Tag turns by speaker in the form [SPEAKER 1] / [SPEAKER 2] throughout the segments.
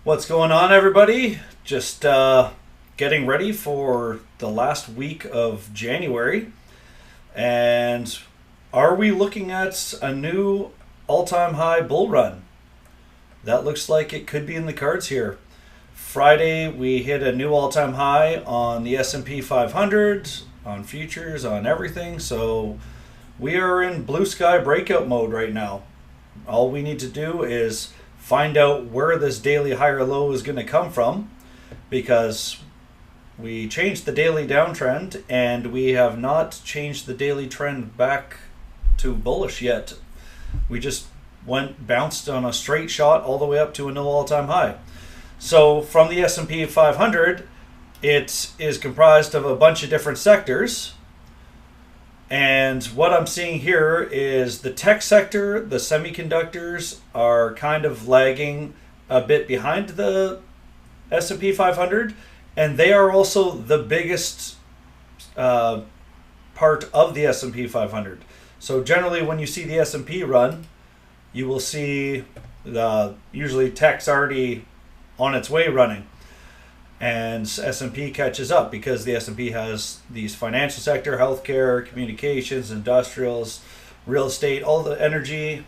[SPEAKER 1] What's going on, everybody? Just getting ready for the last week of January. And are we looking at a new all-time high bull run? That looks like it could be in the cards here. Friday, we hit a new all-time high on the S&P 500, on futures, on everything. So we are in blue sky breakout mode right now. All we need to do is find out where this daily high or low is going to come from, because we changed the daily downtrend and we have not changed the daily trend back to bullish yet. We just bounced on a straight shot all the way up to a new all-time high. So from the S&P 500, it is comprised of a bunch of different sectors. And what I'm seeing here is the tech sector, the semiconductors are kind of lagging a bit behind the S&P 500, and they are also the biggest part of the S&P 500. So generally when you see the S&P run, you will see usually tech's already on its way running. And S&P catches up because the S&P has these financial sector, healthcare, communications, industrials, real estate, all the energy,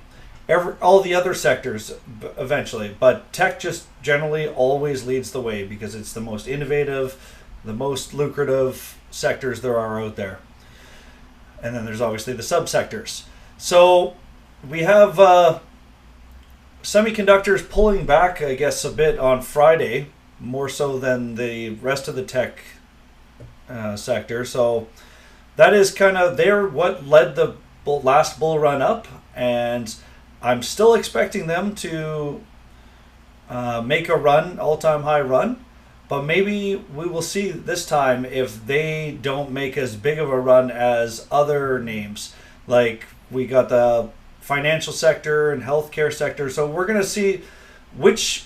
[SPEAKER 1] all the other sectors eventually. But tech just generally always leads the way because it's the most innovative, the most lucrative sectors there are out there. And then there's obviously the subsectors. So we have semiconductors pulling back, I guess, a bit on Friday, more so than the rest of the tech sector. So that is kind of what led the last bull run up, and I'm still expecting them to make a run, all-time high run, but maybe we will see this time if they don't make as big of a run as other names. Like we got the financial sector and healthcare sector, so we're going to see which,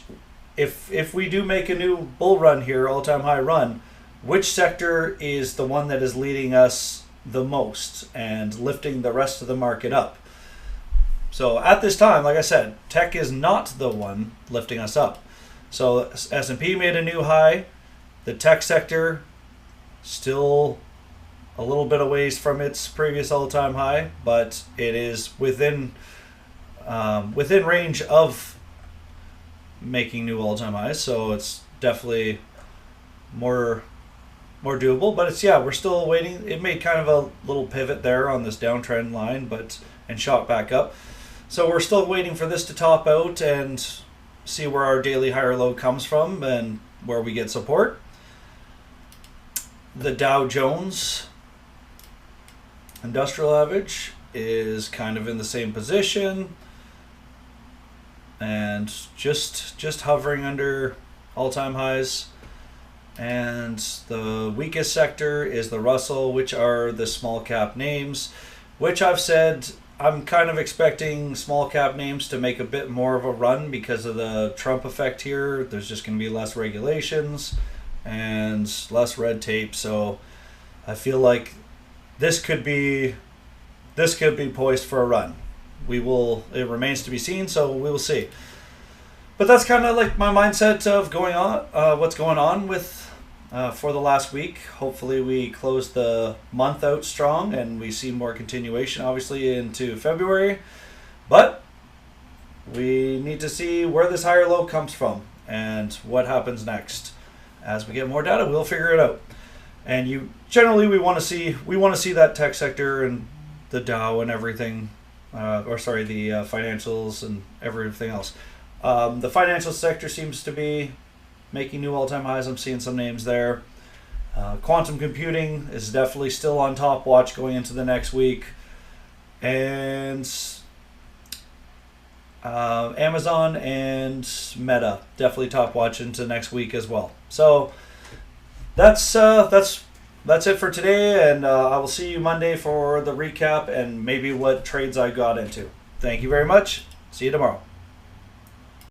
[SPEAKER 1] if we do make a new bull run here, all-time high run, which sector is the one that is leading us the most and lifting the rest of the market up. So at this time, like I said, tech is not the one lifting us up. So S&P made a new high. The tech sector still a little bit of ways from its previous all-time high, but it is within range of making new all-time highs, so it's definitely more doable. But we're still waiting. It made kind of a little pivot there on this downtrend line, and shot back up. So we're still waiting for this to top out and see where our daily high or low comes from and where we get support. The Dow Jones Industrial Average is kind of in the same position and just hovering under all-time highs. And the weakest sector is the Russell, which are the small cap names, which I've said I'm kind of expecting small cap names to make a bit more of a run because of the Trump effect here. There's just going to be less regulations and less red tape, so I feel like this could be poised for a run. It remains to be seen, so we will see. But that's kind of like my mindset of what's going on with for the last week. Hopefully we close the month out strong and we see more continuation, obviously, into February. But we need to see where this higher low comes from and what happens next. As we get more data, we'll figure it out. And we want to see that tech sector and the Dow and everything. The financials and everything else. The financial sector seems to be making new all-time highs. I'm seeing some names there. Quantum computing is definitely still on top watch going into the next week. And Amazon and Meta definitely top watch into next week as well. So that's it for today, and I will see you Monday for the recap and maybe what trades I got into. Thank you very much. See you tomorrow.